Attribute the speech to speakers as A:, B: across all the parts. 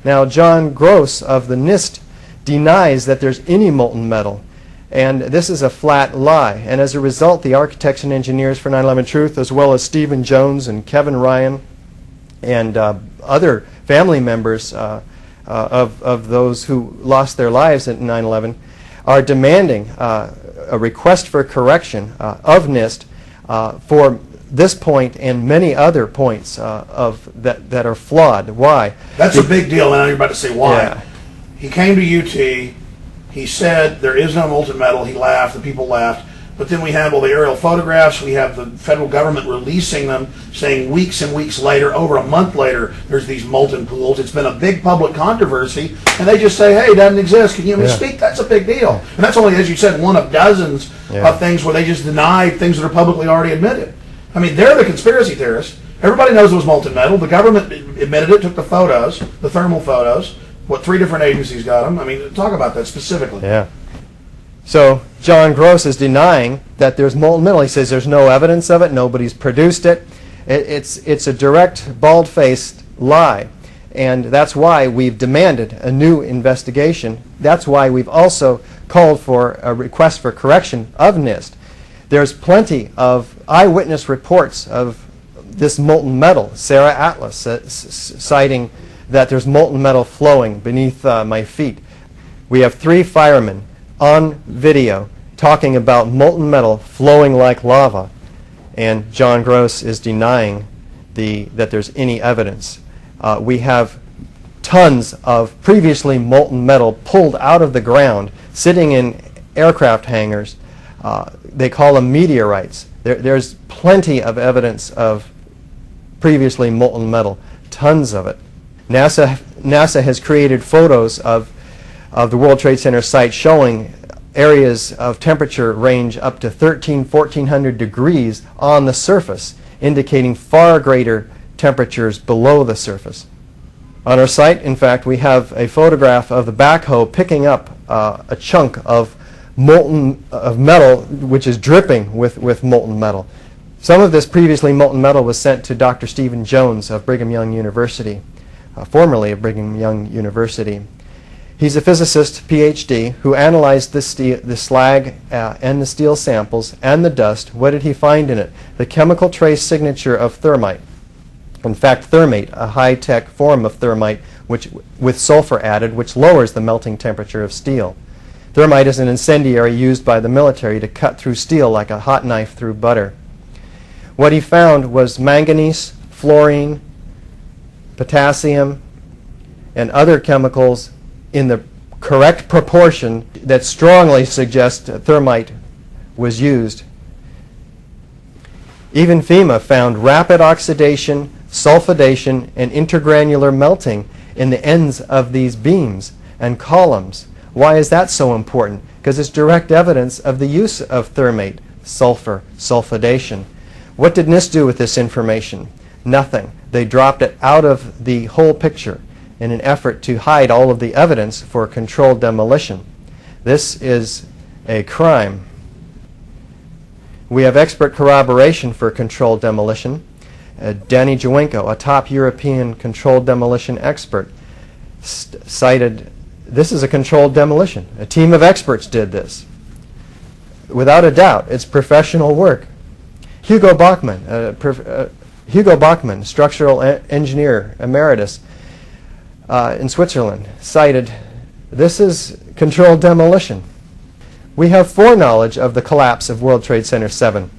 A: Now, John Gross of the NIST denies that there's any molten metal, and this is a flat lie. And as a result, the architects and engineers for 9/11 Truth, as well as Stephen Jones and Kevin Ryan and other family members of those who lost their lives at 9/11, are demanding a request for correction of NIST for this point and many other points that are flawed. Why?
B: That's a big deal, and you're about to say why.
A: Yeah.
B: He came to UT, he said there is no molten metal, he laughed, the people laughed, but then we have all the aerial photographs, we have the federal government releasing them, saying weeks and weeks later, over a month later, there's these molten pools. It's been a big public controversy, and they just say, hey, it doesn't exist. Can you speak? That's a big deal. And that's only, as you said, one of dozens of things where they just deny things that are publicly already admitted. I mean, they're the conspiracy theorists. Everybody knows it was molten metal. The government admitted it, took the photos, the thermal photos. What, 3 different agencies got them? I mean, talk about that specifically.
A: Yeah. So John Gross is denying that there's molten metal. He says there's no evidence of it. Nobody's produced it. It's a direct, bald-faced lie. And that's why we've demanded a new investigation. That's why we've also called for a request for correction of NIST. There's plenty of eyewitness reports of this molten metal. Sarah Atlas citing that there's molten metal flowing beneath my feet. We have 3 firemen on video talking about molten metal flowing like lava, and John Gross is denying that there's any evidence. We have tons of previously molten metal pulled out of the ground, sitting in aircraft hangars. They call them meteorites. There's plenty of evidence previously molten metal, tons of it. NASA has created photos of the World Trade Center site showing areas of temperature range up to 1,400 degrees on the surface, indicating far greater temperatures below the surface. On our site, in fact, we have a photograph of the backhoe picking up a chunk of metal which is dripping with molten metal. Some of this previously molten metal was sent to Dr. Stephen Jones of Brigham Young University, formerly of Brigham Young University. He's a physicist, PhD, who analyzed the slag and the steel samples and the dust. What did he find in it? The chemical trace signature of thermite. In fact, thermate, a high-tech form of thermite with sulfur added, which lowers the melting temperature of steel. Thermite is an incendiary used by the military to cut through steel like a hot knife through butter. What he found was manganese, fluorine, potassium, and other chemicals in the correct proportion that strongly suggest thermite was used. Even FEMA found rapid oxidation, sulfidation, and intergranular melting in the ends of these beams and columns. Why is that so important? Because it's direct evidence of the use of thermate, sulfur, sulfidation. What did NIST do with this information? Nothing. They dropped it out of the whole picture in an effort to hide all of the evidence for controlled demolition. This is a crime. We have expert corroboration for controlled demolition. Danny Jawenko, a top European controlled demolition expert, cited this is a controlled demolition. A team of experts did this. Without a doubt, it's professional work. Hugo Bachmann, structural engineer emeritus in Switzerland, cited this is controlled demolition. We have foreknowledge of the collapse of World Trade Center 7.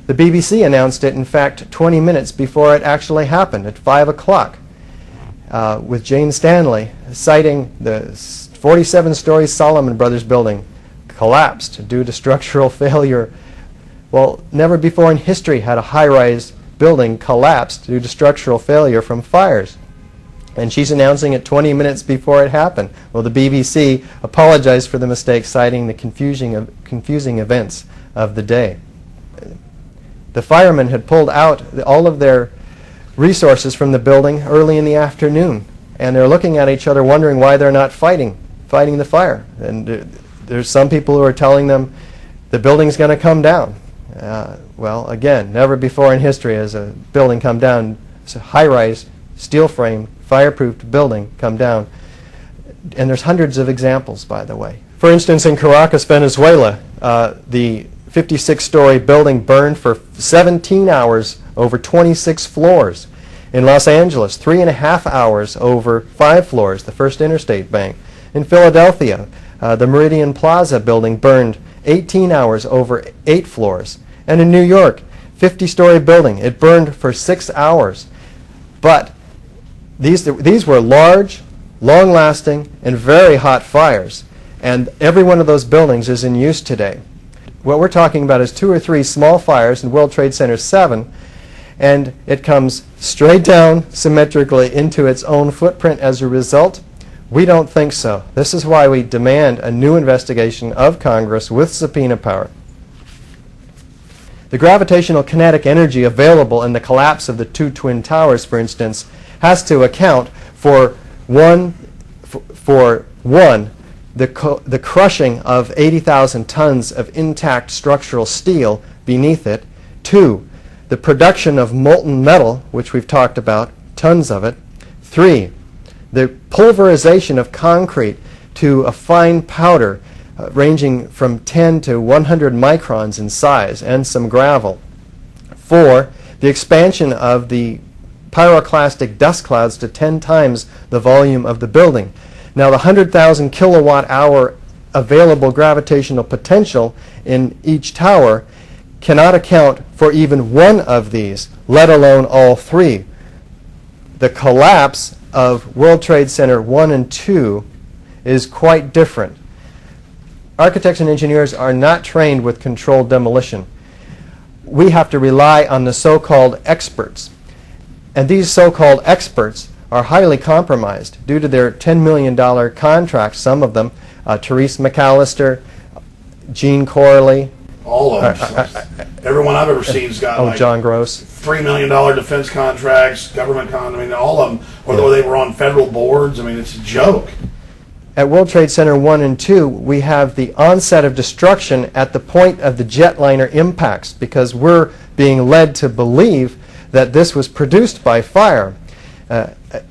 A: The BBC announced it, in fact, 20 minutes before it actually happened, at 5 o'clock, with Jane Stanley citing the 47-story Solomon Brothers building collapsed due to structural failure. Well, never before in history had a high-rise building collapsed due to structural failure from fires. And she's announcing it 20 minutes before it happened. Well, the BBC apologized for the mistake, citing the confusing events of the day. The firemen had pulled out all of their resources from the building early in the afternoon, and they're looking at each other wondering why they're not fighting the fire. And there's some people who are telling them the building's going to come down. Well, again, never before in history has a building come down. It's a high-rise steel frame fireproofed building come down. And there's hundreds of examples, by the way. For instance, in Caracas, Venezuela, the 56-story building burned for 17 hours over 26 floors. In Los Angeles, 3.5 hours over 5 floors, the First Interstate Bank. In Philadelphia, the Meridian Plaza building burned 18 hours over 8 floors. And in New York, 50-story building, it burned for 6 hours. But these were large, long-lasting, and very hot fires. And every one of those buildings is in use today. What we're talking about is 2 or 3 small fires in World Trade Center 7, and it comes straight down symmetrically into its own footprint as a result. We don't think so. This is why we demand a new investigation of Congress with subpoena power. The gravitational kinetic energy available in the collapse of the 2 twin towers, for instance, has to account for one, the crushing of 80,000 tons of intact structural steel beneath it. 2, the production of molten metal, which we've talked about, tons of it. 3, the pulverization of concrete to a fine powder ranging from 10 to 100 microns in size, and some gravel. 4, the expansion of the pyroclastic dust clouds to 10 times the volume of the building. Now, the 100,000 kilowatt hour available gravitational potential in each tower cannot account for even one of these, let alone all 3. The collapse of World Trade Center 1 and 2 is quite different. Architects and engineers are not trained with controlled demolition. We have to rely on the so-called experts. And these so-called experts are highly compromised due to their $10 million contracts, some of them, Therese McAllister, Gene Corley.
B: All of them. Everyone I've ever seen's got like
A: John Gross.
B: $3 million defense contracts, government contracts, I mean, all of them, or they were on federal boards. I mean, it's a joke.
A: At World Trade Center 1 and 2, we have the onset of destruction at the point of the jetliner impacts, because we're being led to believe that this was produced by fire.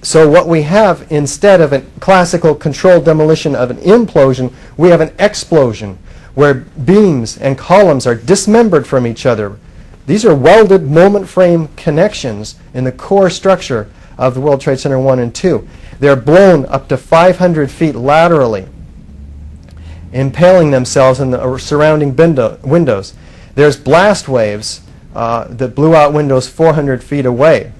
A: So what we have, instead of a classical controlled demolition of an implosion, we have an explosion where beams and columns are dismembered from each other. These are welded moment frame connections in the core structure of the World Trade Center 1 and 2. They're blown up to 500 feet laterally, impaling themselves in the surrounding windows. There's blast waves that blew out windows 400 feet away.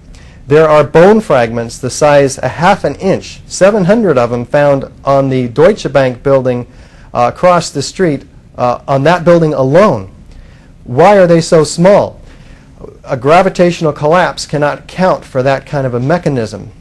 A: There are bone fragments the size a half an inch, 700 of them found on the Deutsche Bank building across the street, on that building alone. Why are they so small? A gravitational collapse cannot account for that kind of a mechanism.